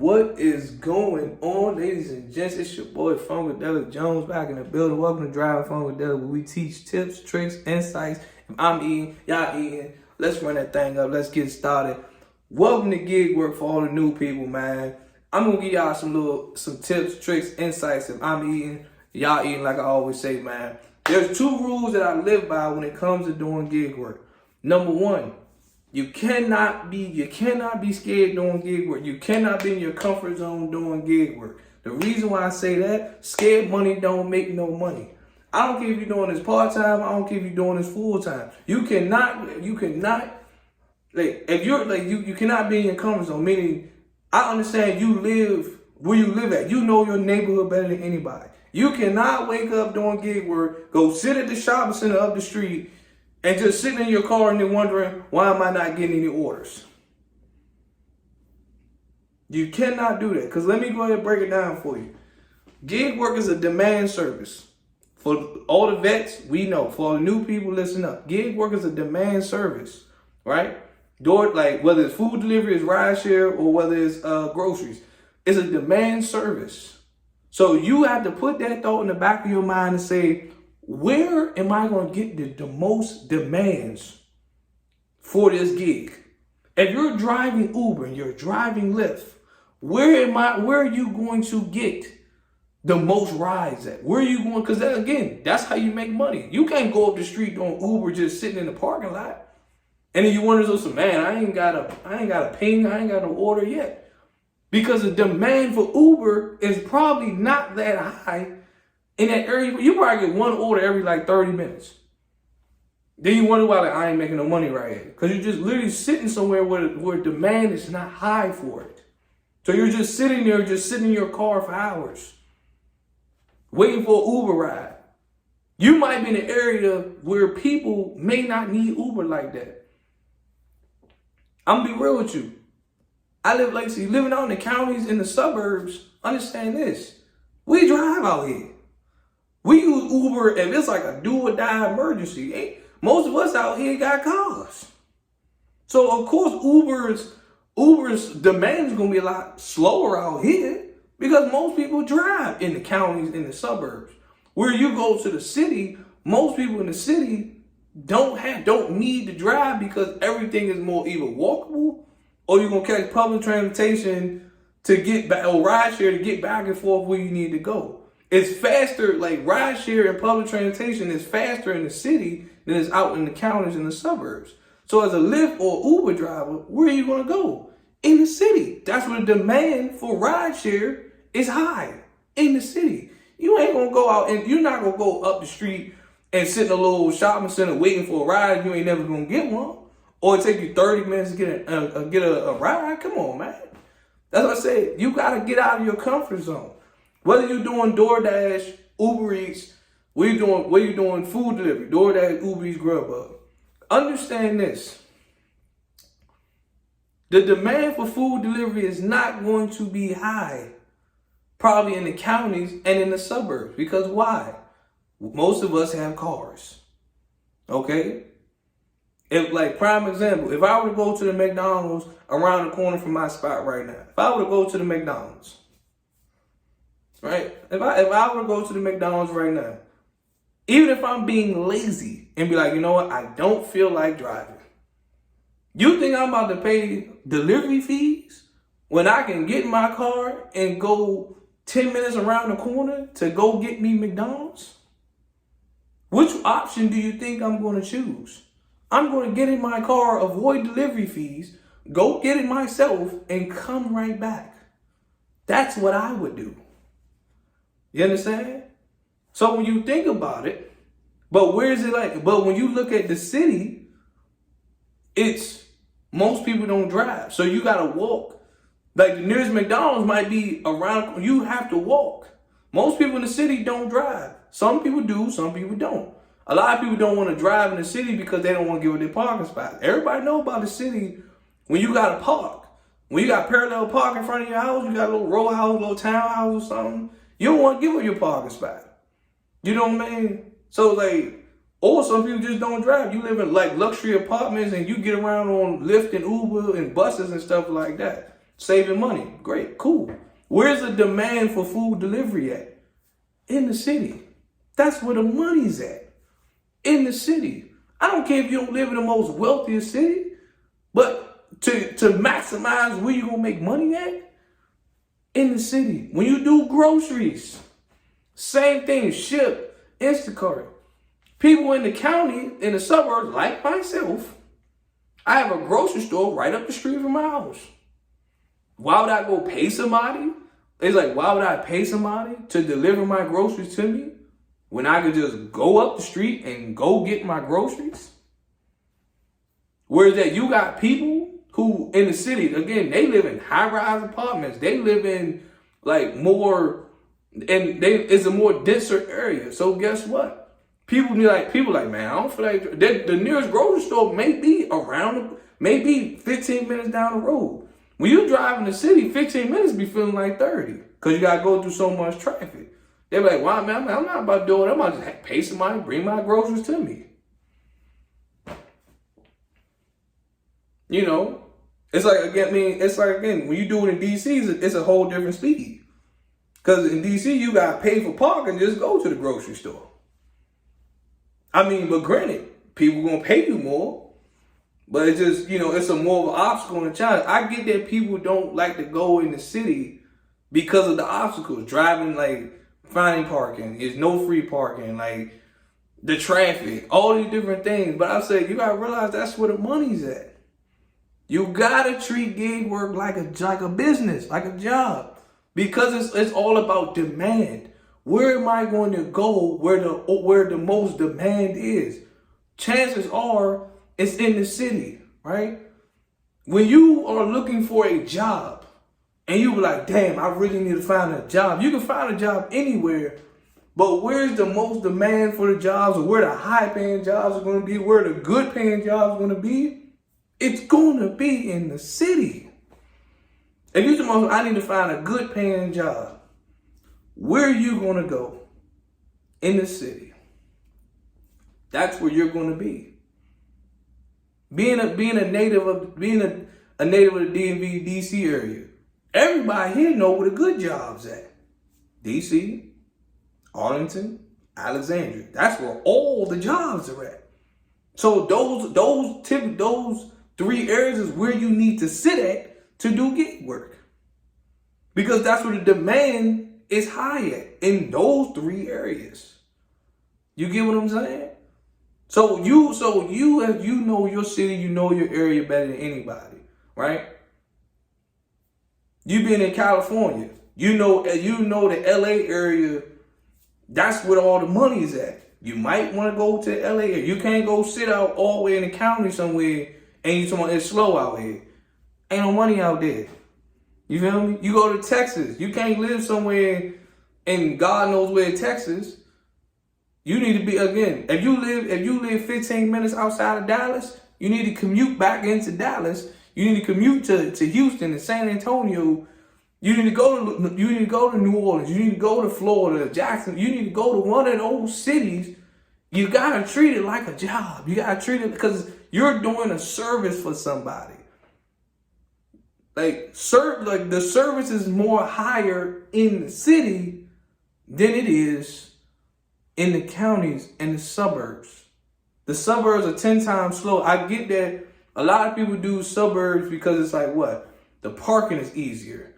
What is going on, ladies and gents? It's your boy Funkadelic Jones back in the building. Welcome to Driving Funkadelic, where we teach tips, tricks, insights. If I'm eating, y'all eating. Let's run that thing up. Let's get started. Welcome to Gig Work for all the new people, man. I'm gonna give y'all some tips, tricks, insights. If I'm eating, y'all eating, like I always say, man. There's two rules that I live by when it comes to doing gig work. Number one, you cannot be scared doing gig work. You cannot be in your comfort zone doing gig work. The reason why I say that, scared money don't make no money. I don't care if you're doing this part-time, I don't care if you're doing this full-time. You cannot, like, if you're, like, you cannot be in your comfort zone, meaning, I understand you live where you live at. You know your neighborhood better than anybody. You cannot wake up doing gig work, go sit at the shopping center up the street, and just sitting in your car and then wondering, why am I not getting any orders? You cannot do that. Because let me go ahead and break it down for you. Gig work is a demand service. For all the vets, we know. For all the new people, listen up. Gig work is a demand service, right? Like whether it's food delivery, it's rideshare, or whether it's groceries. It's a demand service. So you have to put that thought in the back of your mind and say, where am I going to get the most demands for this gig? If you're driving Uber and you're driving Lyft, where are you going to get the most rides at? Where are you going? Because then again, that's how you make money. You can't go up the street doing Uber just sitting in the parking lot. And then you wonder, so man, I ain't got a ping, I ain't got no order yet. Because the demand for Uber is probably not that high. In that area, you probably get one order every like 30 minutes. Then you wonder why I ain't making no money right here. Because you're just literally sitting somewhere where demand is not high for it. So you're just sitting there, just sitting in your car for hours, waiting for an Uber ride. You might be in an area where people may not need Uber like that. I'm gonna be real with you. I live like, see, living out in the counties, in the suburbs, understand this. We drive out here. We use Uber if it's like a do or die emergency. Most of us out here got cars. So of course Uber's demand is gonna be a lot slower out here because most people drive in the counties, in the suburbs. Where you go to the city, most people in the city don't need to drive because everything is more either walkable or you're gonna catch public transportation to get back, or rideshare to get back and forth where you need to go. It's faster, like rideshare and public transportation is faster in the city than it's out in the counties and the suburbs. So as a Lyft or Uber driver, where are you gonna go? In the city. That's where the demand for rideshare is high, in the city. You ain't gonna go out and you're not gonna go up the street and sit in a little shopping center waiting for a ride. You ain't never gonna get one. Or it take you 30 minutes to get a ride. Come on, man. That's what I said. You gotta get out of your comfort zone. Whether you're doing DoorDash, Uber Eats, whether you're doing food delivery, DoorDash, Uber Eats, Grubhub. Understand this. The demand for food delivery is not going to be high, probably in the counties and in the suburbs. Because why? Most of us have cars. Okay? If, like, prime example, if I were to go to the McDonald's around the corner from my spot right now, if I were to go to the McDonald's, right? If I were to go to the McDonald's right now, even if I'm being lazy and be like, you know what, I don't feel like driving. You think I'm about to pay delivery fees when I can get in my car and go 10 minutes around the corner to go get me McDonald's? Which option do you think I'm going to choose? I'm going to get in my car, avoid delivery fees, go get it myself, and come right back. That's what I would do. You understand? So when you think about it, but where is it like? But when you look at the city, it's most people don't drive. So you got to walk. Like the nearest McDonald's might be around, you have to walk. Most people in the city don't drive. Some people do, some people don't. A lot of people don't want to drive in the city because they don't want to give up their parking spot. Everybody know about the city when you got to park. When you got parallel park in front of your house, you got a little row house, a little townhouse or something. You don't want to give up your parking spot. You know what I mean? So like, or some people just don't drive. You live in like luxury apartments and you get around on Lyft and Uber and buses and stuff like that. saving money. Great, cool. Where's the demand for food delivery at? In the city. That's where the money's at. In the city. I don't care if you don't live in the most wealthiest city, but to maximize where you're going to make money at, in the city. When you do groceries, same thing, Ship, Instacart. People in the county, in the suburbs, like myself, I have a grocery store right up the street from my house. Why would I go pay somebody? It's like, why would I pay somebody to deliver my groceries to me when I could just go up the street and go get my groceries? Whereas that you got people who in the city, again, they live in high-rise apartments. They live in like more, and it's a more denser area. So guess what? People like, man, I don't feel like the nearest grocery store may be 15 minutes down the road. When you drive in the city, 15 minutes be feeling like 30 because you got to go through so much traffic. They're like, wow, man, I'm not about doing it. I'm about to just pay somebody, bring my groceries to me. You know, it's like, again, when you do it in DC, it's a whole different speed. Because in DC, you got to pay for parking, just go to the grocery store. I mean, but granted, people going to pay you more. But it's just, it's a more of an obstacle and a challenge. I get that people don't like to go in the city because of the obstacles. Driving, like, finding parking. There's no free parking. Like, the traffic. All these different things. But I say, you got to realize that's where the money's at. You got to treat gig work like a business, like a job. Because it's all about demand. Where am I going to go where the most demand is? Chances are, it's in the city, right? When you are looking for a job and you be like, damn, I really need to find a job. You can find a job anywhere, but where's the most demand for the jobs, or where the high paying jobs are going to be, where the good paying jobs are going to be? It's going to be in the city. If you're supposed, I need to find a good paying job. Where are you going to go? In the city. That's where you're going to be. Being a native of the DMV DC area, everybody here know where the good jobs at. DC, Arlington, Alexandria. That's where all the jobs are at. So those three areas is where you need to sit at to do gig work. Because that's where the demand is high at, in those three areas. You get what I'm saying? So you as you know your city, you know your area better than anybody, right? You been in California, you know the LA area, that's where all the money's at. You might want to go to LA. You can't go sit out all the way in the county somewhere and you talking about it's slow out here. Ain't no money out there. You feel me? You go to Texas. You can't live somewhere in God knows where, Texas. You need to be, again, if you live 15 minutes outside of Dallas, you need to commute back into Dallas. You need to commute to Houston and San Antonio. You need to go to New Orleans. You need to go to Florida, Jackson. You need to go to one of those cities. You gotta treat it like a job. You gotta treat it because you're doing a service for somebody. Like the service is more higher in the city than it is in the counties and the suburbs. The suburbs are 10 times slow. I get that a lot of people do suburbs because it's like what? The parking is easier.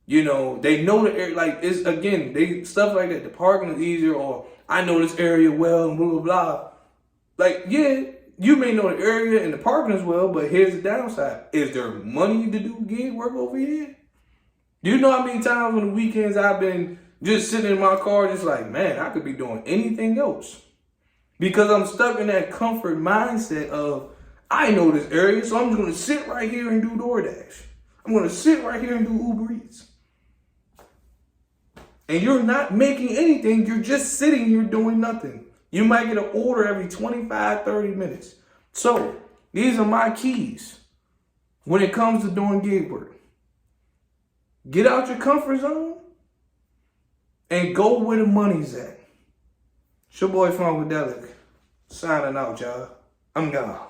They know the area, like it's again, stuff like that. The parking is easier, or I know this area well, and blah, blah, blah. Like, yeah, you may know the area and the parking as well, but here's the downside. Is there money to do gig work over here? Do you know how many times on the weekends I've been just sitting in my car just like, man, I could be doing anything else. Because I'm stuck in that comfort mindset of, I know this area, so I'm just going to sit right here and do DoorDash. I'm going to sit right here and do Uber Eats. And you're not making anything. You're just sitting here doing nothing. You might get an order every 25, 30 minutes. So these are my keys when it comes to doing gig work. Get out your comfort zone and go where the money's at. It's your boy Funkadelic signing out, y'all. I'm gone.